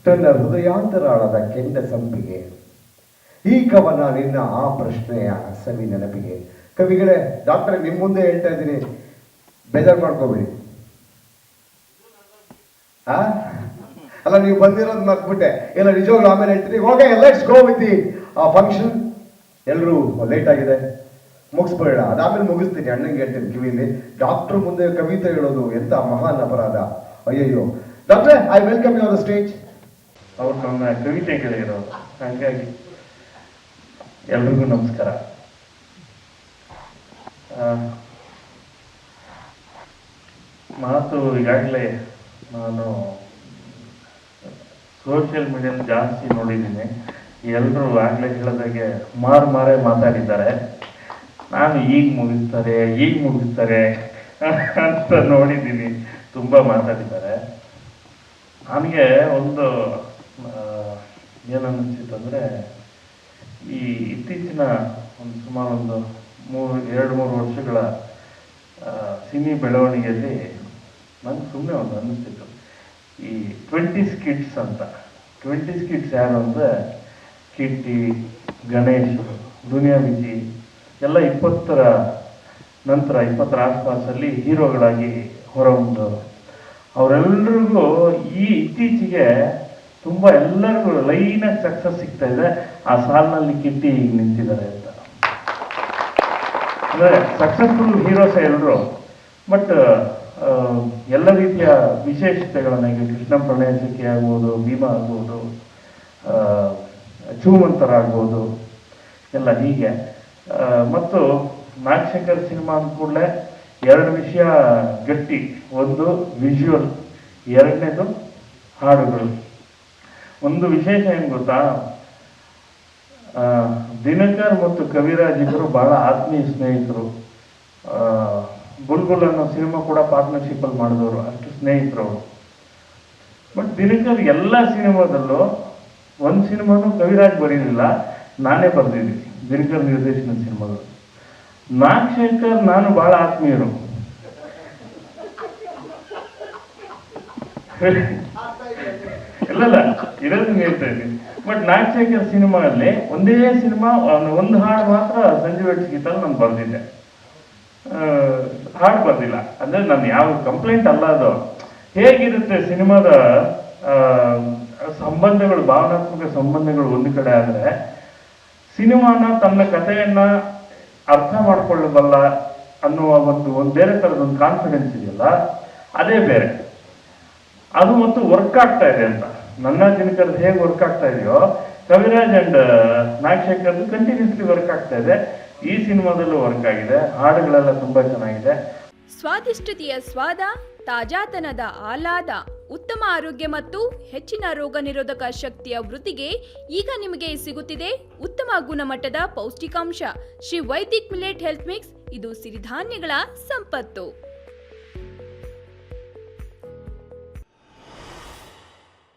ತನ್ನ ಹೃದಯಾಂತರಾಳದ ಕೆಂಡ ಸಂಪಿಗೆ ಈ ಕವನ ನಿನ್ನ ಆ ಪ್ರಶ್ನೆಯ ಸವಿ ನೆನಪಿಗೆ. ಕವಿಗಳೇ, ಡಾಕ್ಟರ್ ನಿಮ್ಮ ಮುಂದೆ ಹೇಳ್ತಾ ಇದ್ದೀನಿ, ಬೇಜಾರು ಮಾಡ್ಕೋಬೇಡಿ. ಅಲ್ಲ, ನೀವು ಬಂದಿರೋದು ಮರ್ತ್ಬಿಟ್ಟೆ. ಇಲ್ಲ, ನಿಜವಾಗ್ಲೂ ಆಮೇಲೆ ಹೇಳ್ತೀನಿ. Okay, let's go with the function. ಎಲ್ಲರೂ ಲೇಟ್ ಆಗಿದೆ, ಮುಗಿಸ್ಬೇಡ. ಅದಾದ್ಮೇಲೆ ಮುಗಿಸ್ತೀನಿ, ಅಣ್ಣಂಗೆ ಹೇಳ್ತೀನಿ ಕಿವಿಲಿ. ಡಾಕ್ಟರ್ ಮುಂದೆ ಕವಿತೆ ಹೇಳೋದು ಎಂತ ಮಹಾನ್ ಅಪರಾಧ. ಅಯ್ಯಯ್ಯೋ. ಡಾಕ್ಟ್ರೆ, I welcome you on the stage. ಅವ್ರು ನನ್ನ ಕವಿತೆ ಕೇಳಿರೋರು, ಹಾಗಾಗಿ ಎಲ್ರಿಗೂ ನಮಸ್ಕಾರ. ಮಾತು ಈಗಾಗಲೇ ನಾನು ಸೋಷಿಯಲ್ ಮೀಡಿಯಲ್ಲಿ ಜಾಸ್ತಿ ನೋಡಿದ್ದೀನಿ. ಎಲ್ಲರೂ ಆಗಲೇ ಹೇಳಿದಾಗೆ ಮಾರೇ ಮಾತಾಡಿದ್ದಾರೆ. ನಾನು ಈಗ ಮುಗಿಸ್ತಾರೆ ಅಂತ ನೋಡಿದ್ದೀನಿ, ತುಂಬ ಮಾತಾಡಿದ್ದಾರೆ. ನನಗೆ ಒಂದು ಏನನ್ನಿಸ್ತಿತ್ತು ಅಂದರೆ, ಈ ಇತ್ತೀಚಿನ ಸುಮಾರು ಒಂದು 2-3 ವರ್ಷಗಳ ಸಿನಿ ಬೆಳವಣಿಗೆಯಲ್ಲಿ ನನಗೆ ಸುಮ್ಮನೆ ಒಂದು ಅನ್ನಿಸ್ತಿತ್ತು, ಈ 20s ಕಿಡ್ಸ್ ಅಂತ. 20s ಕಿಡ್ಸ್ ಯಾರು ಅಂದರೆ ಕಿಟ್ಟಿ, ಗಣೇಶ್, ದುನಿಯಾ ವಿಜಿ ಎಲ್ಲ 20ರ ನಂತರ 20ರ ಆಸ್ಪಾಸಲ್ಲಿ ಹೀರೋಗಳಾಗಿ ಹೊರಹೊಮ್ಮದವರು. ಅವರೆಲ್ಲರಿಗೂ ಈ ಇತ್ತೀಚೆಗೆ ತುಂಬ ಎಲ್ಲರಿಗೂ ಲೈನಾಗಿ ಸಕ್ಸಸ್ ಸಿಗ್ತಾ ಇದೆ. ಆ ಸಾಲಿನಲ್ಲಿ ಕಿಟ್ಟಿ ಈಗ ನಿಂತಿದ್ದಾರೆ ಅಂತ. ಅಂದರೆ ಸಕ್ಸಸ್ಫುಲ್ ಹೀರೋಸ್ ಎಲ್ಲರೂ, ಬಟ್ ಎಲ್ಲ ರೀತಿಯ ವಿಶೇಷತೆಗಳನ್ನು, ಈಗ ಕೃಷ್ಣ ಪ್ರಣಯ ಸಖಿ ಆಗ್ಬೋದು, ಭೀಮಾ ಆಗ್ಬೋದು, ಚೂಮಂತರ ಆಗ್ಬೋದು, ಎಲ್ಲ ಹೀಗೆ. ಮತ್ತು ನಾಗಶೇಖರ್ ಸಿನಿಮಾ ಅಂದ ಕೂಡಲೇ 2 ವಿಷಯ ಗಟ್ಟಿ. ಒಂದು ವಿಜುವಲ್, 2ನೇದು ಹಾಡುಗಳು. ಒಂದು ವಿಶೇಷ ಏನು ಗೊತ್ತಾ, ದಿನಕರ್ ಮತ್ತು ಕವಿರಾಜ್ ಇಬ್ಬರು ಬಹಳ ಆತ್ಮೀಯ ಸ್ನೇಹಿತರು. ಬುಲ್ಬುಲ್ ಅನ್ನೋ ಸಿನಿಮಾ ಕೂಡ ಪಾರ್ಟ್ನರ್ಶಿಪ್ಪಲ್ಲಿ ಮಾಡಿದವರು, ಅಷ್ಟು ಸ್ನೇಹಿತರು ಅವರು. ಬಟ್ ದಿನಕರ್ ಎಲ್ಲ ಸಿನಿಮಾದಲ್ಲೂ ಒಂದು ಸಿನಿಮಾನು ಕವಿರಾಜ್ ಬರೀಲಿಲ್ಲ, ನಾನೇ ಬರೆದಿದ್ದೀನಿ ದಿನಕರ್ ನಿರ್ದೇಶನದ ಸಿನಿಮಾಗಳು. ನಾಗಶೇಖರ್ ನಾನು ಬಹಳ ಆತ್ಮೀಯರು. ಇಲ್ಲ ಇರೋದನ್ನ ಹೇಳ್ತಾ ಇದ್ದೀನಿ. ಬಟ್ ನಾಗಶೇಖರ್ ಸಿನಿಮಾದಲ್ಲಿ ಒಂದೇ ಸಿನಿಮಾ ಒಂದು ಹಾಡು ಮಾತ್ರ ಸಂಜು ವೆಟ್ಸ್ ಗೀತಲ್ಲಿ ನಾನು ಬರೆದಿದ್ದೆ. ಹಾಡು ಬರ್ದಿಲ್ಲ ಅಂದ್ರೆ ನಾನು ಯಾವ ಕಂಪ್ಲೇಂಟ್ ಅಲ್ಲ. ಅದು ಹೇಗಿರುತ್ತೆ ಸಿನಿಮಾದ ಸಂಬಂಧಗಳು, ಭಾವನಾತ್ಮಕ ಸಂಬಂಧಗಳು ಒಂದು ಕಡೆ ಆದರೆ, ಸಿನಿಮಾನ ತನ್ನ ಕಥೆಯನ್ನ ಅರ್ಥ ಮಾಡ್ಕೊಳ್ಳಬಲ್ಲ ಅನ್ನುವ ಒಂದು ಬೇರೆ ಥರದೊಂದು ಕಾನ್ಫಿಡೆನ್ಸ್ ಇದೆಯಲ್ಲ, ಅದೇ ಬೇರೆ. ಅದು ಮತ್ತು ವರ್ಕ್ ಆಗ್ತಾ ಇದೆ ಅಂತ. ನನ್ನ ದಿನಕರ್ದು ಹೇಗೆ ವರ್ಕ್ ಆಗ್ತಾ ಇದೆಯೋ, ಕವಿರಾಜ್ ಅಂಡ್ ನಾಗಶೇಖರ್ದು ಕಂಟಿನ್ಯೂಸ್ಲಿ ವರ್ಕ್ ಆಗ್ತಾ ಇದೆ. ಈ ಸಿನಿಮಾದಲ್ಲೂ ವರ್ಕ್ ಆಗಿದೆ, ಹಾಡುಗಳೆಲ್ಲ ತುಂಬಾ ಚೆನ್ನಾಗಿದೆ. ಸ್ವಾದಿಷ್ಟತೆಯ ಸ್ವಾದ, ತಾಜಾತನದ ಆಹ್ಲಾದ, ಉತ್ತಮ ಆರೋಗ್ಯ ಮತ್ತು ಹೆಚ್ಚಿನ ರೋಗ ನಿರೋಧಕ ಶಕ್ತಿಯ ವೃದ್ಧಿಗೆ ಈಗ ನಿಮಗೆ ಸಿಗುತ್ತಿದೆ ಉತ್ತಮ ಗುಣಮಟ್ಟದ ಪೌಷ್ಟಿಕಾಂಶ. Shri Vaidik millet health mix, ಇದು ಸಿರಿಧಾನ್ಯಗಳ ಸಂಪತ್ತು.